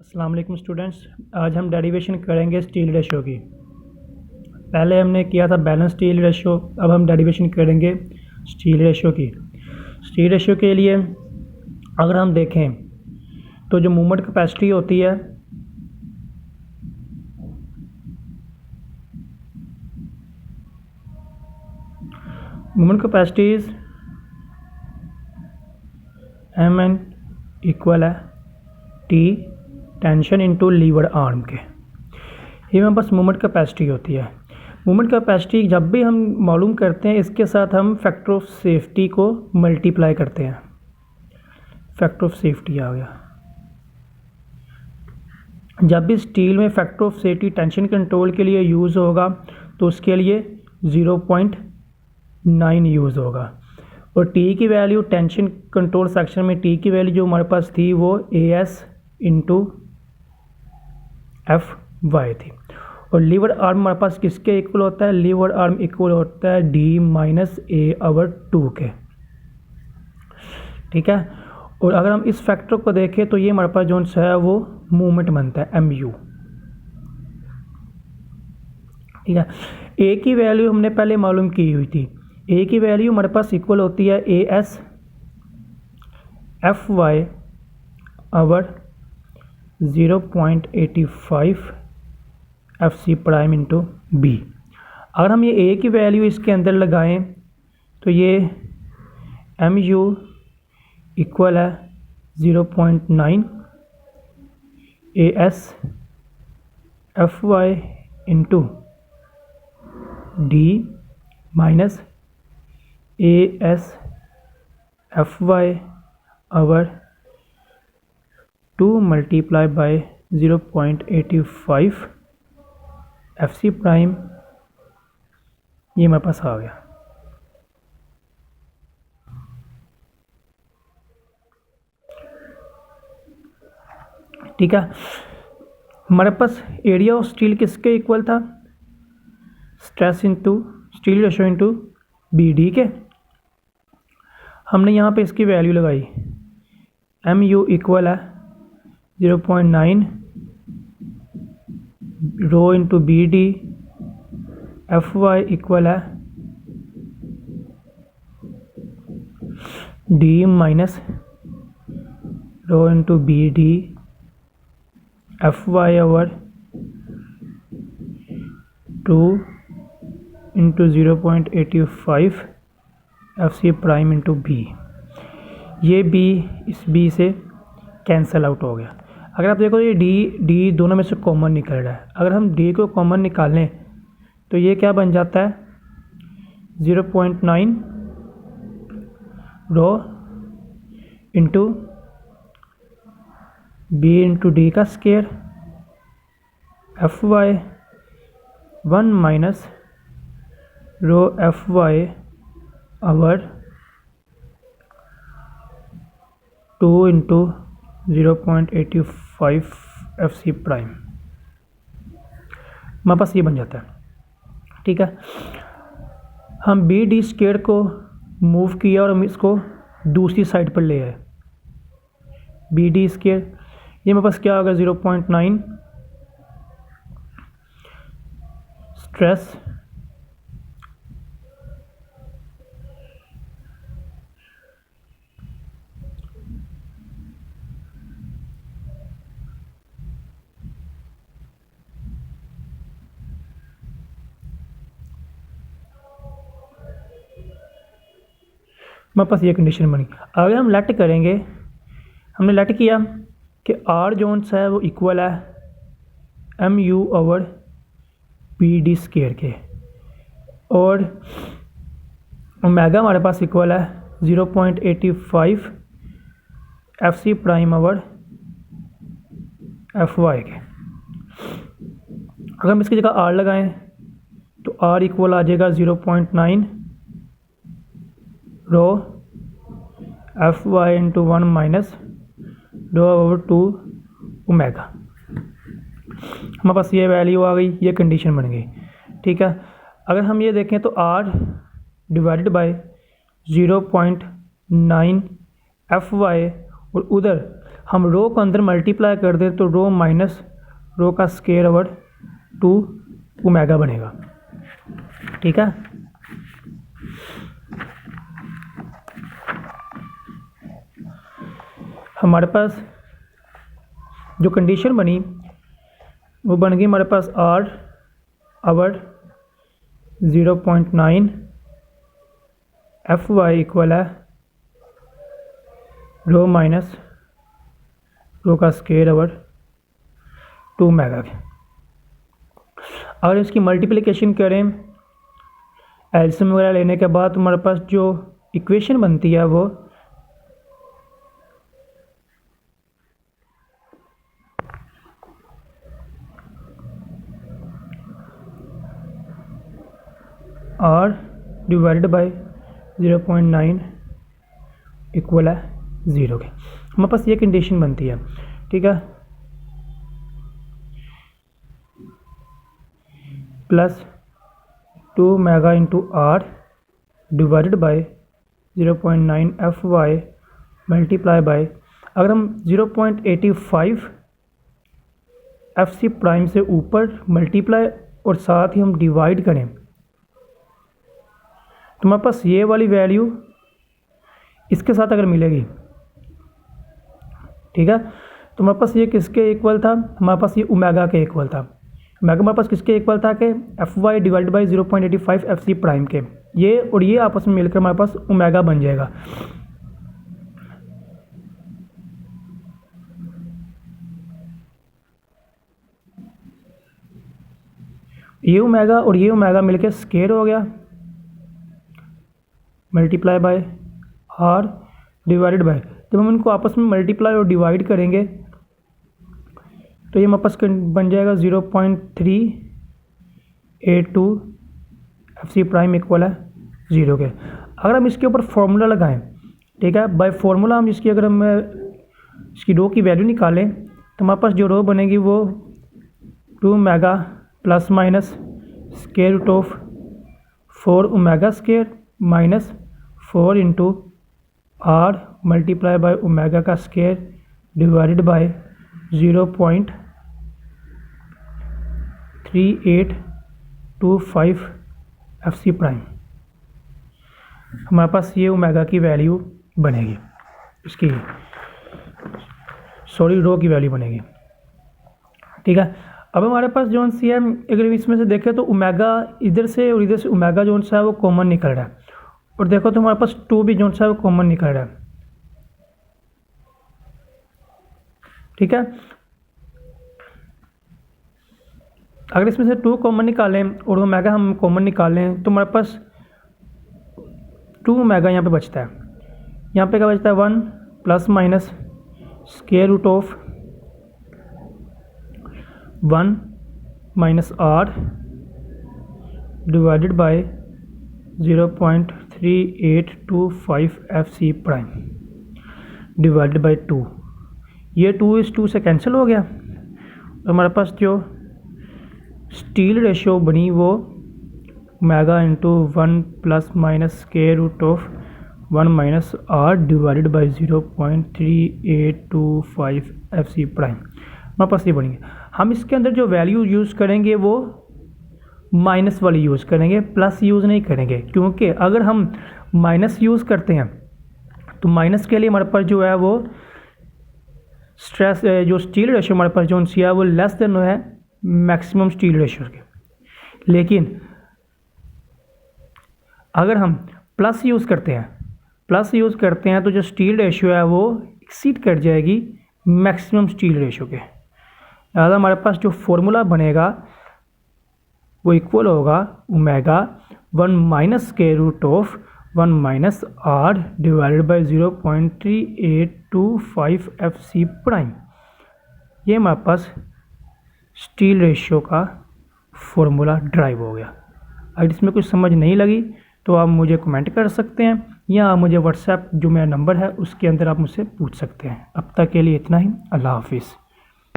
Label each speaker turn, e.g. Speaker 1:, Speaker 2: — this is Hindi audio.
Speaker 1: अस्सलाम वालेकुम स्टूडेंट्स। आज हम डेरिवेशन करेंगे स्टील रेशो की। पहले हमने किया था बैलेंस स्टील रेशो, अब हम डेरिवेशन करेंगे स्टील रेशो की। स्टील रेशो के लिए अगर हम देखें तो जो मूवमेंट कैपेसिटी होती है movement capacity is M N equal है T tension into lever arm के। ये हमारे पास मूवमेंट कैपेसिटी होती है। मूवमेंट कैपेसिटी जब भी हम मालूम करते हैं, इसके साथ हम फैक्टर ऑफ सेफ्टी को मल्टीप्लाई करते हैं। फैक्टर ऑफ सेफ्टी आ गया। जब भी स्टील में factor of safety tension control के लिए यूज़ होगा तो उसके लिए 0.9 यूज़ होगा। और टी की वैल्यू टेंशन कंट्रोल सेक्शन में टी की वैल्यू जो हमारे पास थी वो AS इंटू FY थी। और लीवर आर्म हमारे पास किसके इक्वल होता है? लीवर आर्म इक्वल होता है D-A/2 के। ठीक है। और अगर हम इस फैक्टर को देखें तो ये हमारे पास जो है वो मूवमेंट बनता है MU। ठीक है। ए की वैल्यू हमने पहले मालूम की हुई थी। ए की वैल्यू हमारे पास इक्वल होती है AS FY over 0.85 FC prime into B। अगर हम ये A की वैल्यू इसके अंदर लगाएं तो ये MU इक्वल है 0.9 AS FY into D minus AS FY over 2 multiply by 0.85 FC prime. ये हमारे पास आ गया। ठीक है। हमारे पास एरिया ऑफ स्टील किसके इक्वल था? Stress into steel ratio into BD के। हमने यहाँ पे इसकी वैल्यू लगाई। MU इक्वल है 0.9 rho into BD। FY equal है D minus rho into BD FY over 2 into 0.85 FC prime into B। ये B इस B से कैंसल आउट हो गया। अगर आप देखो ये D दोनों में से कॉमन निकल रहा है। अगर हम D को कॉमन निकालें तो ये क्या बन जाता है? 0.9 rho into B into D का square FY 1 minus rho FY over 2 into 0.85 FC prime. हमारे पास ये बन जाता है। ठीक है। हम BD स्केयर को मूव किया और हम इसको दूसरी साइड पर ले आए। BD स्केयर ये मेरे पास क्या होगा? 0.9 स्ट्रेस हमारे पास ये कंडीशन बनी। अगर हम लेट करेंगे, हमने लेट किया कि R जोन्स है वो इक्वल है MU ओवर BD स्केयर के, और ओमेगा हमारे पास इक्वल है 0.85 FC प्राइम ओवर FY के। अगर हम इसकी जगह R लगाएं तो R इक्वल आ जाएगा 0.9 रो FY इंटू 1 माइनस रो ओवर 2 ओमेगा। हमारे पास ये वैल्यू आ गई, ये कंडीशन बन गई। ठीक है। अगर हम ये देखें तो R डिवाइडेड बाय 0.9 FY और उधर हम रो को अंदर मल्टीप्लाई कर दें तो रो माइनस रो का स्क्वायर ओवर 2 ओमेगा बनेगा। ठीक है, हमारे पास जो कंडीशन बनी वो बन गई हमारे पास R ओवर 0.9 Fy इक्वल है रो माइनस रो का स्क्वायर ओवर 2 मेगा के। अगर इसकी मल्टीप्लिकेशन करें एलसीएम वगैरह लेने के बाद हमारे पास जो इक्वेशन बनती है वो R डिवाइडेड बाई 0.9 इक्वल है 0 के। हमारे पास ये कंडीशन बनती है। ठीक है, plus 2 mega into R divided by 0.9 Fy multiply by, अगर हम 0.85 FC प्राइम से ऊपर मल्टीप्लाई और साथ ही हम डिवाइड करें तो हमारे पास ये वाली वैल्यू इसके साथ अगर मिलेगी, ठीक है, तो हमारे पास ये किसके इक्वल था, हमारे पास ये ओमेगा के इक्वल था। ओमेगा हमारे पास किसके इक्वल था कि Fy divide by 0.85 FC prime के। ये और ये आपस में मिलकर हमारे पास ओमेगा बन जाएगा। ये ओमेगा और ये ओमेगा मिलकर स्क्वायर हो गया multiply by R divided bye, जब हम इनको आपस में मल्टीप्लाई और डिवाइड करेंगे तो ये हमारे पास बन जाएगा 0.382 FC प्राइम इक्वल है 0 के। अगर हम इसके ऊपर फॉर्मूला लगाएं, ठीक है, बाय फॉर्मूला हम इसकी अगर हम इसकी रो की वैल्यू निकालें तो हमारे पास जो रो बनेगी वो 2 omega plus minus square root of 4 omega square minus 4 into R multiply by omega का square divided by 0.3825 FC prime. हमारे पास ये ओमेगा की वैल्यू बनेगी, इसकी सॉरी रो की वैल्यू बनेगी। ठीक है, अब हमारे पास जो सी है अगर इसमें से देखें तो ओमेगा इधर से और इधर से ओमेगा जो सा है वो कॉमन निकल रहा है, और देखो तो हमारे पास 2 भी जो सा है वो कॉमन निकल रहा है। ठीक है, अगर इसमें से 2 कॉमन निकालें और ओमेगा हम कॉमन निकालें तो हमारे पास 2 ओमेगा यहाँ पे बचता है। यहाँ पे क्या बचता है 1 plus minus square root of 1 minus R divided by 0.3825 FC prime divided by 2। ये 2 इस 2 से कैंसिल हो गया और हमारे पास जो स्टील रेशियो बनी वो omega into 1 plus minus square root of 1 minus R divided by 0.3825 FC prime. हमारे पास ये बनेंगे। हम इसके अंदर जो वैल्यू यूज़ करेंगे वो माइनस वाली यूज़ करेंगे, प्लस यूज़ नहीं करेंगे, क्योंकि अगर हम माइनस यूज़ करते हैं तो माइनस के लिए हमारे पास जो है वो स्ट्रेस जो स्टील रेशियो हमारे पास जो है वो लेस देन है मैक्सिमम स्टील रेशियो के। लेकिन अगर हम प्लस यूज़ करते हैं तो जो स्टील रेशियो है वो एक्सीड कर जाएगी मैक्सिमम स्टील रेशियो के। लिहाजा हमारे पास जो फॉर्मूला बनेगा वो इक्वल होगा omega 1 minus square root of 1 minus R divided by 0.3825 FC prime. ये हमारे पास स्टील रेशियो का फॉर्मूला ड्राइव हो गया। अगर इसमें कुछ समझ नहीं लगी तो आप मुझे कमेंट कर सकते हैं या आप मुझे व्हाट्सएप जो मेरा नंबर है उसके अंदर आप मुझसे पूछ सकते हैं। अब तक के लिए इतना ही। अल्लाह हाफिज़।